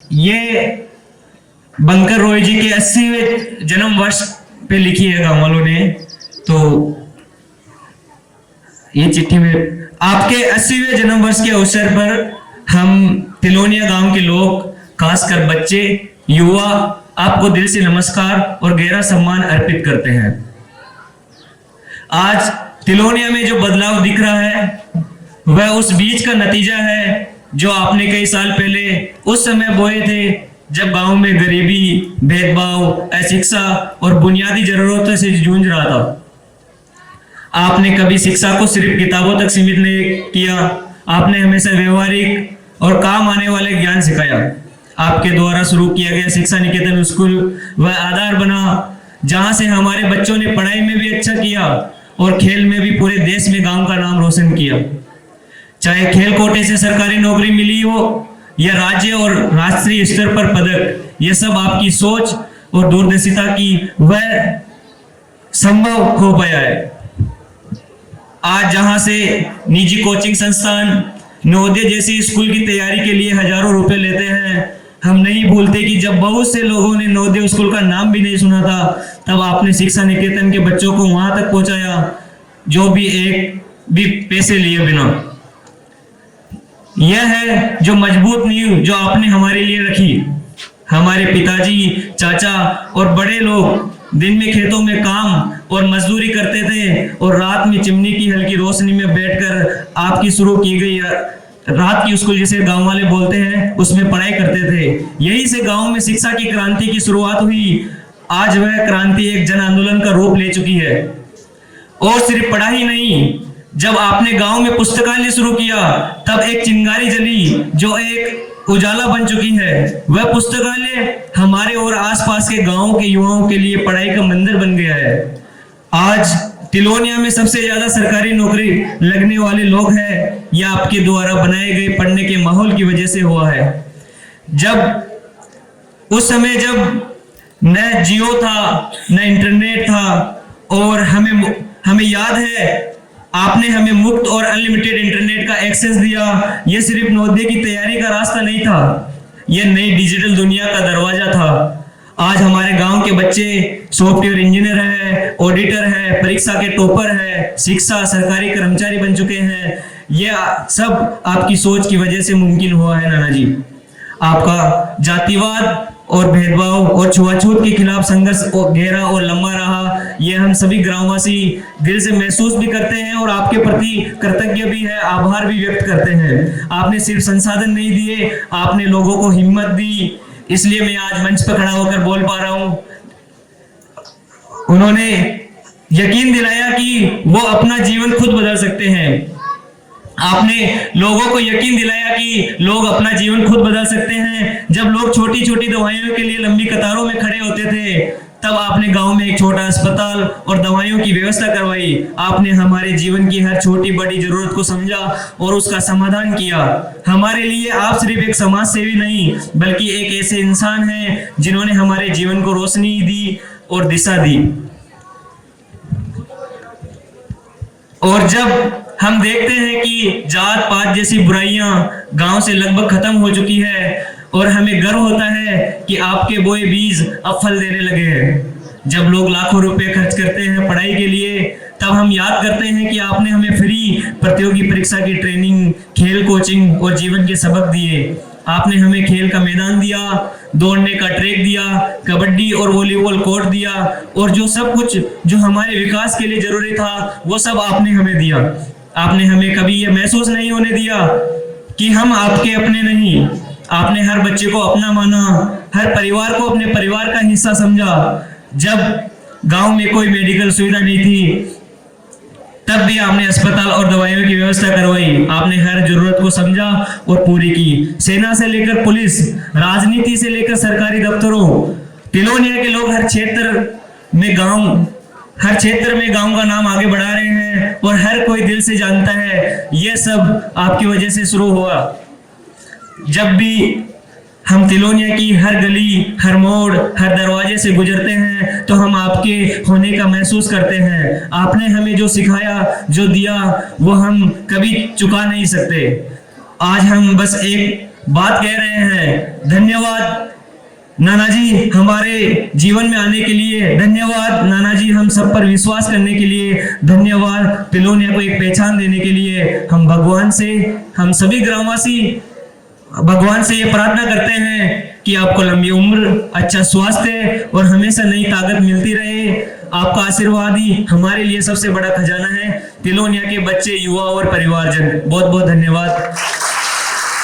ये बंकर रॉय जी के 80वें जन्म वर्ष पे लिखी है गाँव वालों ने। तो ये चिट्ठी में आपके 80वें जन्म वर्ष के अवसर पर हम तिलोनिया गांव के लोग, खासकर बच्चे, युवा, आपको दिल से नमस्कार और गहरा सम्मान अर्पित करते हैं। आज तिलोनिया में जो बदलाव दिख रहा है वह उस बीज का नतीजा है जो आपने कई साल पहले उस समय बोए थे जब गांव में गरीबी, भेदभाव, अशिक्षा और बुनियादी जरूरतों से जूझ रहा था। आपने कभी शिक्षा को सिर्फ किताबों तक सीमित नहीं किया, आपने हमेशा व्यवहारिक और काम आने वाले ज्ञान सिखाया। आपके द्वारा शुरू किया गया शिक्षा निकेतन स्कूल वह आधार बना जहां से हमारे बच्चों ने पढ़ाई में भी अच्छा किया और खेल में भी पूरे देश में गांव का नाम रोशन किया। चाहे खेल कोटे से सरकारी नौकरी मिली हो या राज्य और राष्ट्रीय स्तर पर पदक, यह सब आपकी सोच और दूरदर्शिता की वह संभव हो पाया है। आज जहां से निजी कोचिंग संस्थान नवोदय जैसी स्कूल की तैयारी के लिए हजारों रुपए लेते हैं, हम नहीं भूलते कि जब बहुत से लोगों ने नवोदय स्कूल का नाम भी नहीं सुना था, तब आपने शिक्षा निकेतन के बच्चों को वहां तक पहुंचाया, जो भी एक भी पैसे लिए बिना। यह है जो मजबूत नींव जो आपने हमारे लिए रखी। हमारे पिताजी, चाचा और बड़े लोग दिन में खेतों में काम और मजदूरी करते थे और रात में चिमनी की हल्की रोशनी में बैठकर आपकी शुरू की गई रात की स्कूल, जिसे गांव वाले बोलते हैं, उसमें पढ़ाई करते थे। यही से गांव में शिक्षा की क्रांति की शुरुआत हुई। आज वह क्रांति एक जन आंदोलन का रूप ले चुकी है। और सिर्फ पढ़ाई नहीं, जब आपने गांव में पुस्तकालय शुरू किया तब एक चिंगारी जली जो एक उजाला बन चुकी है। वह पुस्तकालय हमारे और आसपास के गांवों के युवाओं के लिए पढ़ाई का मंदिर बन गया है। आज तिलोनिया में सबसे ज्यादा सरकारी नौकरी लगने वाले लोग हैं, यह आपके द्वारा बनाए गए पढ़ने के माहौल की वजह से हुआ है। जब उस समय जब न जियो था न इंटरनेट था, और हमें याद है आपने हमें मुफ्त और अनलिमिटेड इंटरनेट का एक्सेस दिया। यह सिर्फ नवोदय की तैयारी का रास्ता नहीं था, यह नई डिजिटल दुनिया का दरवाजा था। आज हमारे गांव के बच्चे सॉफ्टवेयर इंजीनियर है, ऑडिटर है, परीक्षा के टॉपर है, शिक्षा सरकारी कर्मचारी बन चुके हैं। यह सब आपकी सोच की वजह से मुमकिन हुआ है नाना जी। आपका जातिवाद और भेदभाव और छुआछूत के खिलाफ संघर्ष गहरा और लंबा रहा। यह हम सभी ग्रामवासी दिल से महसूस भी करते हैं और आपके प्रति कृतज्ञ भी है, आभार भी व्यक्त करते हैं। आपने सिर्फ संसाधन नहीं दिए, आपने लोगों को हिम्मत दी, इसलिए मैं आज मंच पर खड़ा होकर बोल पा रहा हूं। उन्होंने यकीन दिलाया कि वो अपना जीवन खुद बदल सकते हैं। आपने लोगों को यकीन दिलाया कि लोग अपना जीवन खुद बदल सकते हैं। जब लोग छोटी छोटी दवाइयों के लिए लंबी कतारों में खड़े होते थे, तब आपने गांव में एक छोटा अस्पताल और दवाइयों की व्यवस्था करवाई। आपने हमारे जीवन की हर छोटी बड़ी जरूरत को समझा और उसका समाधान किया। हमारे लिए आप सिर्फ एक समाज सेवी नहीं, बल्कि एक ऐसे इंसान हैं जिन्होंने हमारे जीवन को रोशनी दी और दिशा दी। और जब हम देखते हैं कि जात पात जैसी बुराइयां गांव से लगभग खत्म हो चुकी है और हमें गर्व होता है कि आपके बोए बीज अब फल देने लगे हैं। जब लोग लाखों रुपए खर्च करते हैं पढ़ाई के लिए, तब हम याद करते हैं कि आपने हमें फ्री प्रतियोगी परीक्षा की ट्रेनिंग, खेल कोचिंग और जीवन के सबक दिए। आपने हमें खेल का मैदान दिया, दौड़ने का ट्रैक दिया, कबड्डी और वॉलीबॉल कोर्ट दिया, और जो सब कुछ जो हमारे विकास के लिए जरूरी था वो सब आपने हमें दिया। आपने हमें कभी ये महसूस नहीं होने दिया कि हम आपके अपने नहीं। आपने हर बच्चे को अपना माना, हर परिवार को अपने परिवार का हिस्सा समझा। जब गांव में कोई मेडिकल सुविधा नहीं थी, तब भी आपने अस्पताल और दवाइयों की व्यवस्था करवाई। आपने हर जरूरत को समझा और पूरी की। सेना से लेकर पुलिस, राजनीति से लेकर सरकारी दफ्तरों, तिलोनिया के लोग हर क्षेत्र में गांव का नाम आगे बढ़ा रहे हैं और हर कोई दिल से जानता है यह सब आपकी वजह से शुरू हुआ। जब भी हम तिलोनिया की हर गली, हर मोड़, हर दरवाजे से गुजरते हैं तो हम आपके होने का महसूस करते हैं। आपने हमें जो सिखाया, जो दिया, वो हम कभी चुका नहीं सकते। आज हम बस एक बात कह रहे हैं। धन्यवाद नाना जी हमारे जीवन में आने के लिए, धन्यवाद नाना जी हम सब पर विश्वास करने के लिए, धन्यवाद तिलोनिया को एक पहचान देने के लिए। हम भगवान से, हम सभी ग्रामवासी भगवान से ये प्रार्थना करते हैं कि आपको लंबी उम्र, अच्छा स्वास्थ्य और हमेशा नई ताकत मिलती रहे। आपका आशीर्वाद ही हमारे लिए सबसे बड़ा खजाना है। तिलोनिया के बच्चे, युवा और परिवारजन, बहुत बहुत धन्यवाद।